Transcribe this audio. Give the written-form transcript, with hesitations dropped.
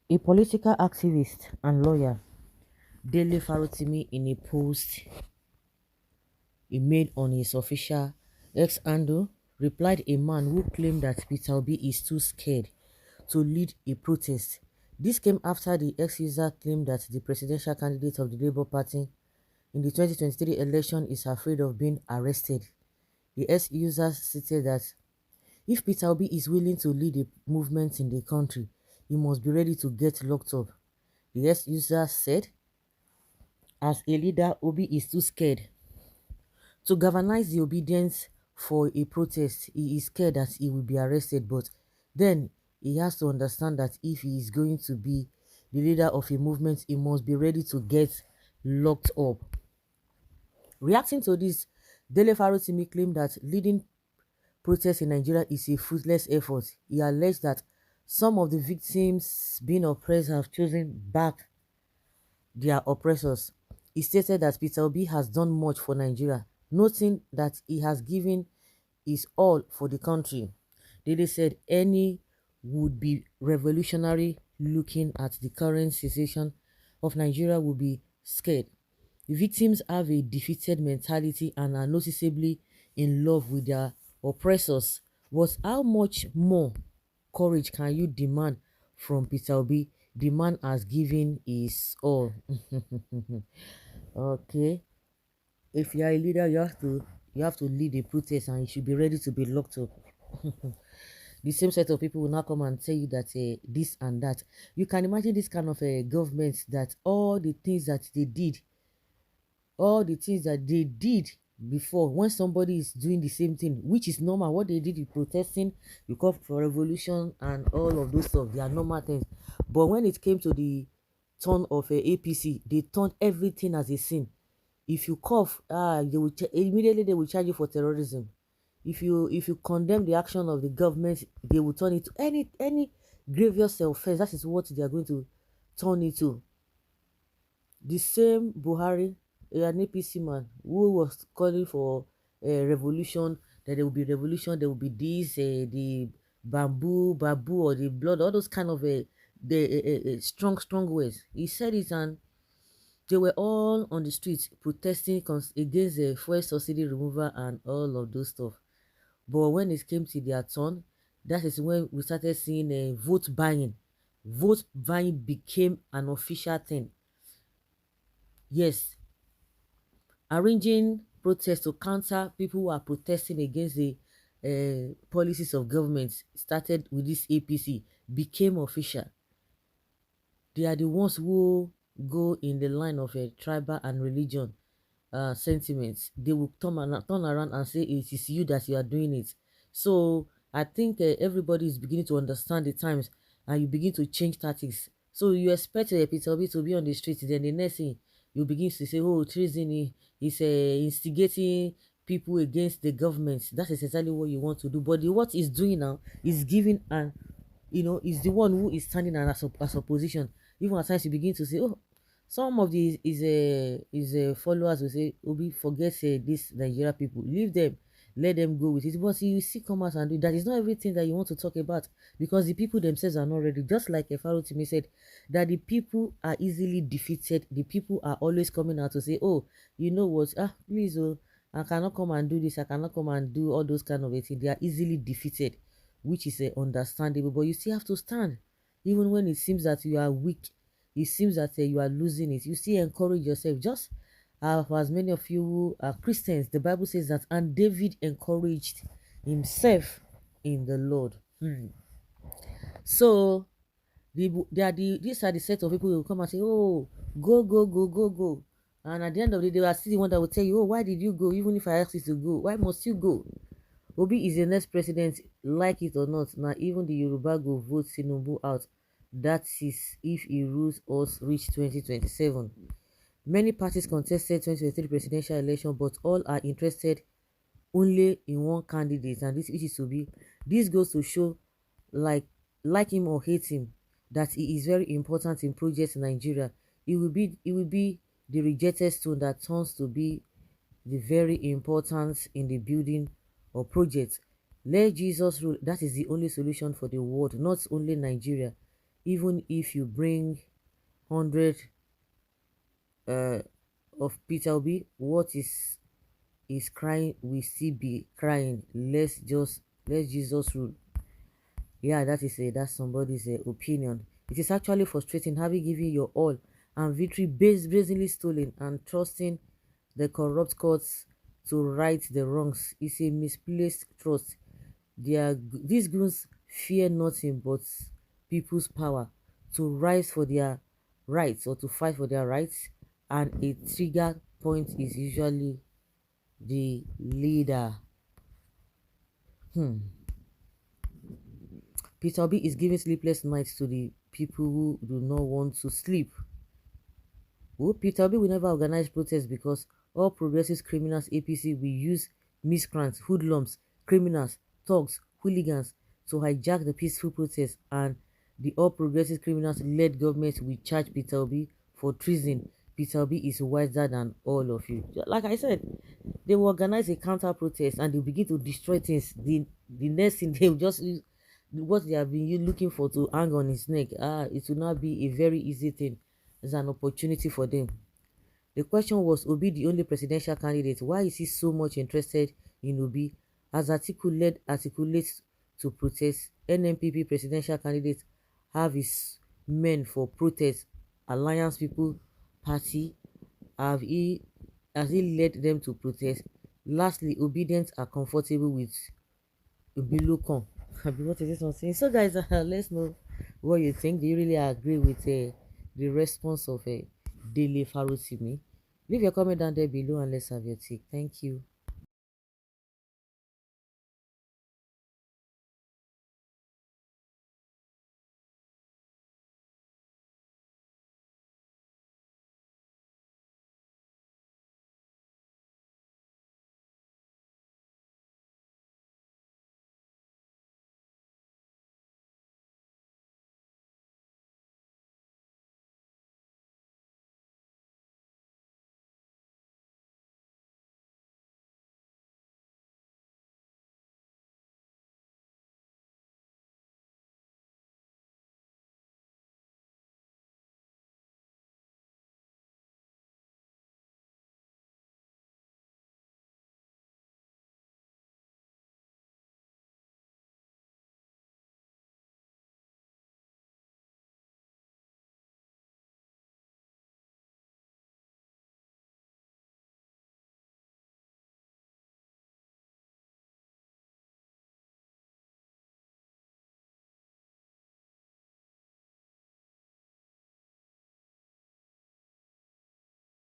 A political activist and lawyer, Dele Farotimi, in a post he made on his official X handle, replied a man who claimed that Peter Obi is too scared to lead a protest. This came after the ex-user claimed that the presidential candidate of the Labour Party in the 2023 election is afraid of being arrested. The ex-user stated that if Peter Obi is willing to lead a movement in the country, he must be ready to get locked up. The ex-user said, as a leader, Obi is too scared to galvanize the obedience for a protest. He is scared that he will be arrested, but then he has to understand that if he is going to be the leader of a movement, he must be ready to get locked up. Reacting to this, Dele Farotimi claimed that leading protests in Nigeria is a fruitless effort. He alleged that some of the victims being oppressed have chosen back their oppressors. He stated that Peter Obi has done much for Nigeria, noting that he has given his all for the country. Dede said any would be revolutionary looking at the current situation of Nigeria would be scared. The victims have a defeated mentality and are noticeably in love with their oppressors. But how much more courage can you demand from Peter Obi? The man has given his all. Okay. If you are a leader, you have to lead a protest and you should be ready to be locked up. The same set of people will now come and tell you that this and that. You can imagine this kind of government that all the things that they did before, when somebody is doing the same thing, which is normal, what they did in protesting, you call for revolution and all of those stuff, they are normal things. But when it came to the turn of APC, they turned everything as a sin. If you cough, immediately they will charge you for terrorism. If you condemn the action of the government, they will turn it to any grievous offense. That is what they are going to turn it to. The same Buhari, an APC man who was calling for a revolution, that there will be revolution, there will be this, the babu, or the blood, all those kind of the strong words. He said it, and they were all on the streets protesting against the fuel subsidy removal and all of those stuff. But when it came to their turn, that is when we started seeing vote buying. Vote buying became an official thing. Yes, arranging protests to counter people who are protesting against the policies of government started with this APC, became official. They are the ones who go in the line of a tribal and religion sentiments. They will turn around and say it is you that you are doing it. So I think everybody is beginning to understand the times, and you begin to change tactics. So you expect Peter Obi to be on the street, then the next thing you begin to say, oh, treason is instigating people against the government. That is exactly what you want to do. But what he's doing now is giving an, is the one who is standing as opposition. Even at times you begin to say, oh, some of these his followers will say, Obi, forget this Nigeria people, leave them, let them go with it. But you see, come out and do that. Is not everything that you want to talk about, because the people themselves are not ready. Just like Farotimi said, that the people are easily defeated. The people are always coming out to say, oh, you know what, please, oh, I cannot come and do this, I cannot come and do all those kind of things. They are easily defeated, which is understandable. But you still have to stand, even when it seems that you are weak, it seems that you are losing it. You still encourage yourself. Just for as many of you who are Christians, the Bible says that, and David encouraged himself in the Lord. So these are the set of people who will come and say, oh, go, go, go, go, go. And at the end of the day, they are still the one that will tell you, oh, why did you go? Even if I asked you to go, why must you go? Obi is the next president, like it or not. Now, even the Yoruba go vote Tinubu out. That is if he rules us reach 2027. Many parties contested 2023 presidential election, but all are interested only in one candidate, and this is Obi. This goes to show, like him or hate him, that he is very important in projects in Nigeria. It will be the rejected stone that turns to be the very important in the building of projects. Let Jesus rule. That is the only solution for the world, not only Nigeria. even if you bring 100 uh, of Peter Obi, what is crying will still be crying. Let's Jesus rule. Yeah, that's somebody's opinion. It is actually frustrating having given your all and victory brazenly stolen and trusting the corrupt courts to right the wrongs is a misplaced trust. These goons fear nothing but people's power to rise for their rights or to fight for their rights, and a trigger point is usually the leader. Hmm. Peter Obi is giving sleepless nights to the people who do not want to sleep. Well, Peter Obi will never organize protests because all progressive criminals APC will use miscreants, hoodlums, criminals, thugs, hooligans to hijack the peaceful protests, and the all progressive criminals led government will charge Peter Obi for treason. Peter Obi is wiser than all of you. Like I said, they will organize a counter protest and they'll begin to destroy things. The next thing they will just use what they have been looking for to hang on his neck. It will not be a very easy thing. It's an opportunity for them. The question was, Obi the only presidential candidate? Why is he so much interested in Obi? As Atiku led articulates to protest, NNPP presidential candidate have his men for protest. Alliance People Party have he has he led them to protest. Lastly, Obidients are comfortable with Obilokan. What is this one saying? So guys, let's know what you think. Do you really agree with the response of Dele Farotimi? Leave your comment down there below and let's have your take. Thank you.